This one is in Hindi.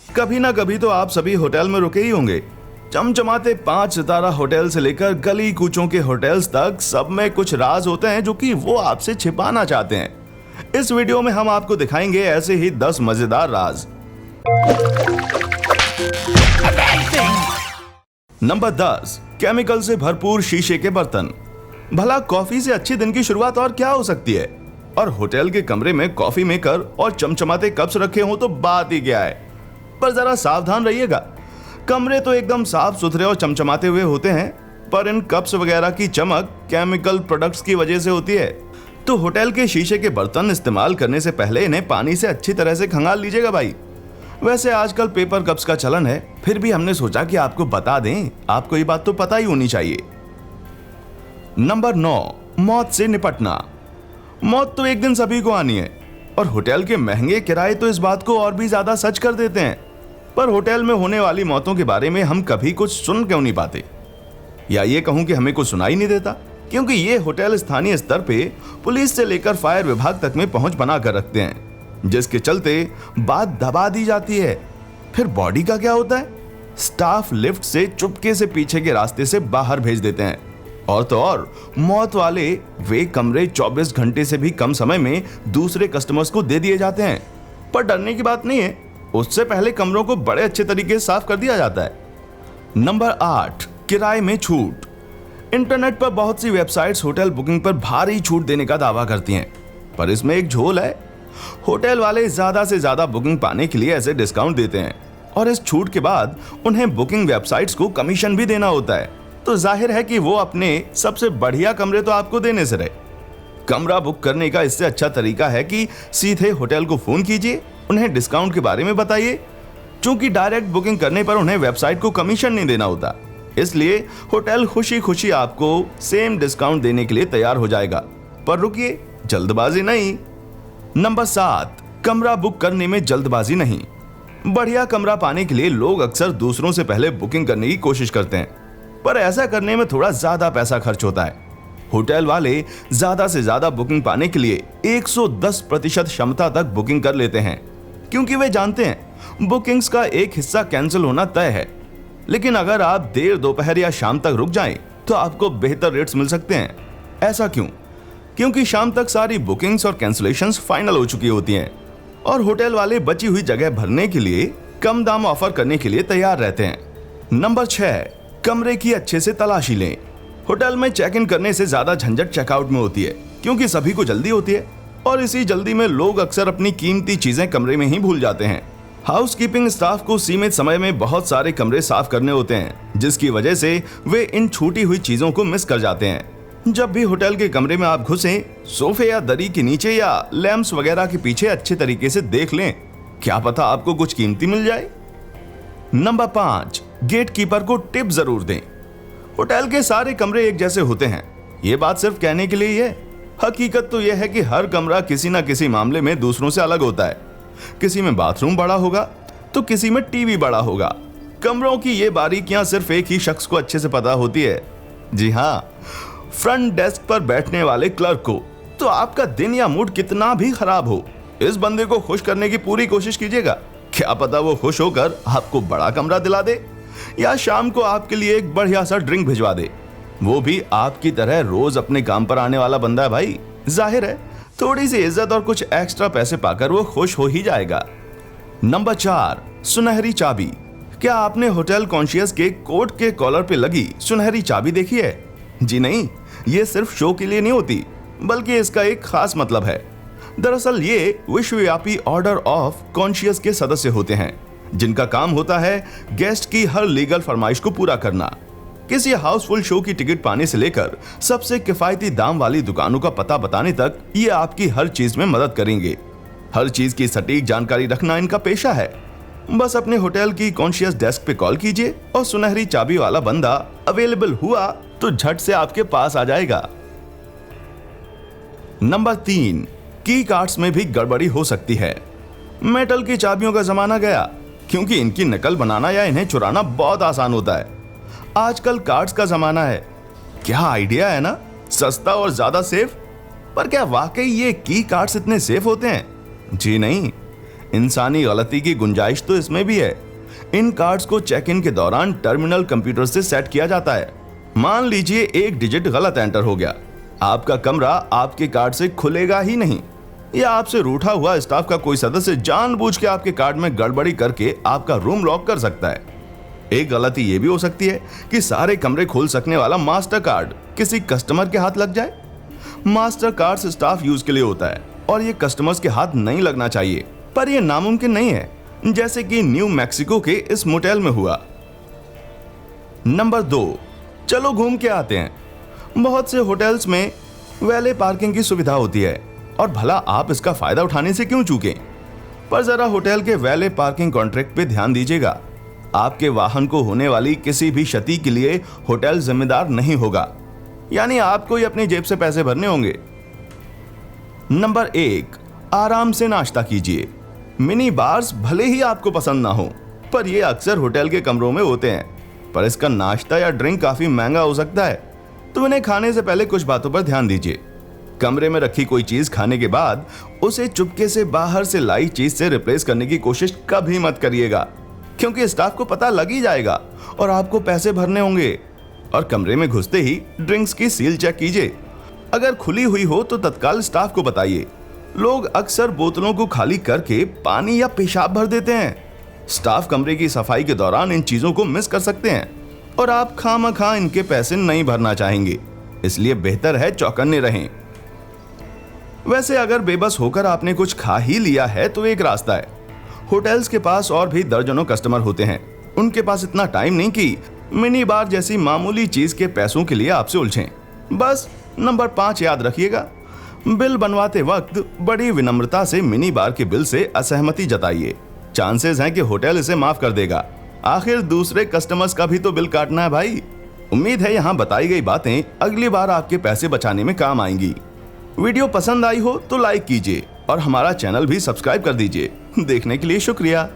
कभी ना कभी तो आप सभी होटल में रुके ही होंगे। चमचमाते 5 सितारा होटल से लेकर गली कूचों के होटल्स तक, सब में कुछ राज होते हैं जो कि वो आपसे छिपाना चाहते हैं। इस वीडियो में हम आपको दिखाएंगे ऐसे ही 10 मजेदार राज। नंबर 10, केमिकल से भरपूर शीशे के बर्तन। भला कॉफी से अच्छे दिन की शुरुआत और क्या हो सकती है, और होटल के कमरे में कॉफी मेकर और चमचमाते कप्स रखे हों तो बात ही क्या है। पर जरा सावधान रहिएगा, कमरे तो एकदम साफ सुथरे और चमचमाते हुए होते हैं, पर इन कप्स वगैरह की चमक केमिकल प्रोडक्ट्स की वजह से होती है। तो होटल के शीशे के बर्तन इस्तेमाल करने से पहले इन्हें पानी से अच्छी तरह से खंगाल लीजिएगा भाई। वैसे आजकल पेपर कप्स का चलन है, फिर भी हमने सोचा कि आपको बता दें, आपको ये बात तो पता ही होनी चाहिए। नंबर 9, मौत से निपटना। मौत तो एक दिन सभी को आनी है, और होटल के महंगे किराए तो इस बात को और भी ज्यादा सच कर देते हैं। पर होटल में होने वाली मौतों के बारे में हम कभी कुछ सुन क्यों नहीं पाते, या ये कहूं कि हमें कुछ सुनाई नहीं देता, क्योंकि ये होटल स्थानीय स्तर पे पुलिस से लेकर फायर विभाग तक में पहुंच बना कर रखते हैं, जिसके चलते बात दबा दी जाती है। फिर बॉडी का क्या होता है? स्टाफ लिफ्ट से चुपके से पीछे के रास्ते से बाहर भेज देते हैं, और तो और मौत वाले वे कमरे 24 घंटे से भी कम समय में दूसरे कस्टमर्स को दे दिए जाते हैं। पर डरने की बात नहीं है, उससे पहले कमरों को बड़े अच्छे तरीके से साफ कर दिया जाता है। नंबर 8, किराए में छूट। इंटरनेट पर बहुत सी वेबसाइट्स होटल बुकिंग पर भारी छूट देने का दावा करती हैं, पर इसमें एक झोल है। होटल वाले ज्यादा से ज्यादा बुकिंग पाने के लिए ऐसे डिस्काउंट देते हैं, और इस छूट के बाद उन्हें बुकिंग वेबसाइट्स को कमीशन भी देना होता है। तो जाहिर है कि वो अपने सबसे बढ़िया कमरे तो आपको देने से रहे। कमरा बुक करने का इससे अच्छा तरीका है कि सीधे होटल को फोन कीजिए, उन्हें डिस्काउंट के बारे में बताइए। क्योंकि डायरेक्ट बुकिंग करने पर उन्हें वेबसाइट को कमीशन नहीं देना होता, इसलिए होटल खुशी खुशी आपको सेम डिस्काउंट देने के लिए तैयार हो जाएगा। पर रुकिए, जल्दबाजी नहीं। नंबर 7, कमरा बुक करने में जल्दबाजी नहीं। बढ़िया कमरा पाने के लिए लोग अक्सर दूसरों से पहले बुकिंग करने की कोशिश करते हैं, पर ऐसा करने में थोड़ा ज्यादा पैसा खर्च होता है। होटल वाले ज्यादा से ज्यादा बुकिंग पाने के लिए 110% क्षमता तक बुकिंग कर लेते हैं, क्योंकि वे जानते हैं बुकिंग्स का एक हिस्सा कैंसिल होना तय है। लेकिन अगर आप देर दोपहर या शाम तक रुक जाएं, तो आपको बेहतर रेट्स मिल सकते हैं। ऐसा क्यों? क्योंकि शाम तक सारी बुकिंग्स और कैंसिलेशंस फाइनल हो चुकी होती हैं, और होटल वाले बची हुई जगह भरने के लिए कम दाम ऑफर करने के लिए तैयार रहते हैं। नंबर 6, कमरे की अच्छे से तलाशी लें। होटल में चेक इन करने से ज्यादा झंझट चेकआउट में होती है, क्योंकि सभी को जल्दी होती है, और इसी जल्दी में लोग अक्सर अपनी कीमती चीजें कमरे में ही भूल जाते हैं। हाउसकीपिंग स्टाफ को सीमित समय में बहुत सारे कमरे साफ करने होते हैं, जिसकी वजह से वे इन छूटी हुई चीजों को मिस कर जाते हैं। जब भी होटल के कमरे में आप घुसें, सोफे या दरी के नीचे या लैंप्स वगैरह के पीछे अच्छे तरीके से देख लें, क्या पता आपको कुछ कीमती मिल जाए। नंबर 5, गेट कीपर को टिप जरूर दें। होटल के सारे कमरे एक जैसे होते हैं, ये बात सिर्फ कहने के लिए ही है। हकीकत तो यह है कि हर कमरा किसी न किसी मामले में दूसरों से अलग होता है। किसी में बाथरूम बड़ा होगा, तो किसी में टीवी बड़ा होगा। कमरों की ये बारीकियां सिर्फ एक ही शख्स को अच्छे से पता होती है। जी हाँ, फ्रंट डेस्क पर बैठने वाले क्लर्क को। तो आपका दिन या मूड कितना भी खराब हो, इस बंदे को खुश करने की पूरी कोशिश कीजिएगा। क्या पता वो खुश होकर आपको बड़ा कमरा दिला दे, या शाम को आपके लिए एक बढ़िया सा ड्रिंक भिजवा दे। वो भी आपकी तरह रोज अपने काम पर आने वाला बंदा है भाई। जाहिर है थोड़ी सी इज्जत और कुछ एक्स्ट्रा पैसे पाकर वो खुश हो ही जाएगा। नंबर 4, सुनहरी चाबी। क्या आपने होटल कॉन्शियस के कोट के कॉलर पे लगी सुनहरी चाबी देखी है? जी नहीं, ये सिर्फ शो के लिए नहीं होती, बल्कि इसका एक खास मतलब है। दरअसल ये विश्वव्यापी ऑर्डर ऑफ कॉन्शियस के सदस्य होते हैं, जिनका काम होता है गेस्ट की हर लीगल फरमाइश को पूरा करना। किसी हाउसफुल शो की टिकट पाने से लेकर सबसे किफायती दाम वाली दुकानों का पता बताने तक ये आपकी हर चीज में मदद करेंगे। हर चीज की सटीक जानकारी रखना इनका पेशा है। बस अपने होटल की कॉन्शियस डेस्क पे कॉल कीजिए, और सुनहरी चाबी वाला बंदा अवेलेबल हुआ तो झट से आपके पास आ जाएगा। नंबर 3, की कार्ड्स में भी गड़बड़ी हो सकती है। मेटल की चाबियों का जमाना गया, क्योंकि इनकी नकल बनाना या इन्हें चुराना बहुत आसान होता है। आजकल कार्ड्स का जमाना है। क्या आइडिया है ना, सस्ता और ज्यादा सेफ। पर क्या वाकई ये की कार्ड्स इतने सेफ होते हैं? जी नहीं, इंसानी गलती की गुंजाइश तो इसमें भी है। इन कार्ड्स को चेक इन के दौरान टर्मिनल कंप्यूटर से सेट किया जाता है। मान लीजिए एक डिजिट गलत एंटर हो गया, आपका कमरा आपके कार्ड से खुलेगा ही नहीं, या आपसे रूठा हुआ स्टाफ का कोई सदस्य जानबूझ के आपके कार्ड में गड़बड़ी करके आपका रूम लॉक कर सकता है। एक गलती यह भी हो सकती है कि सारे कमरे खोल सकने वाला मास्टर कार्ड किसी कस्टमर के हाथ लग जाए। मास्टर कार्ड स्टाफ यूज के लिए होता है और ये कस्टमर्स के हाथ नहीं लगना चाहिए, पर यह नामुमकिन नहीं है, जैसे कि न्यू मैक्सिको के इस मोटेल में हुआ। नंबर 2, चलो घूम के आते हैं। बहुत से होटल्स में वैले पार्किंग की सुविधा होती है और भला आप इसका फायदा उठाने से क्यों चूकें। पर जरा होटल के वैले पार्किंग कॉन्ट्रैक्ट पे ध्यान दीजिएगा। आपके वाहन को होने वाली किसी भी क्षति के लिए होटल जिम्मेदार नहीं होगा, यानी आपको ही अपनी जेब से पैसे भरने होंगे। नंबर 1, आराम से नाश्ता कीजिए। मिनी बार्स भले ही आपको पसंद ना हो, पर ये अक्सर होटल के कमरों में होते हैं, पर इसका नाश्ता या ड्रिंक काफी महंगा हो सकता है, तो इन्हें खाने से पहले कुछ बातों पर ध्यान दीजिए। कमरे में रखी कोई चीज खाने के बाद उसे चुपके से बाहर से लाई चीज से रिप्लेस करने की कोशिश कभी मत करिएगा, क्योंकि स्टाफ को पता लग ही जाएगा और आपको पैसे भरने होंगे। और कमरे में घुसते ही ड्रिंक्स की सील चेक कीजिए, अगर खुली हुई हो तो तत्काल स्टाफ को बताइए। लोग अक्सर बोतलों को खाली करके पानी या पेशाब भर देते हैं। स्टाफ कमरे की सफाई के दौरान इन चीजों को मिस कर सकते हैं और आप खामखा इनके पैसे नहीं भरना चाहेंगे, इसलिए बेहतर है चौकन्ने रहें। वैसे अगर बेबस होकर आपने कुछ खा ही लिया है तो एक रास्ता है। होटल्स के पास और भी दर्जनों कस्टमर होते हैं, उनके पास इतना टाइम नहीं कि मिनी बार जैसी मामूली चीज के पैसों के लिए आपसे उलझें। बस नंबर 5 याद रखिएगा, बिल बनवाते वक्त बड़ी विनम्रता से मिनी बार के बिल से असहमति जताइए। चांसेस हैं कि होटल इसे माफ कर देगा, आखिर दूसरे कस्टमर्स का भी तो बिल काटना है भाई। उम्मीद है यहाँ बताई गई बातें अगली बार आपके पैसे बचाने में काम आएंगी। वीडियो पसंद आई हो तो लाइक कीजिए और हमारा चैनल भी सब्सक्राइब कर दीजिए। देखने के लिए शुक्रिया।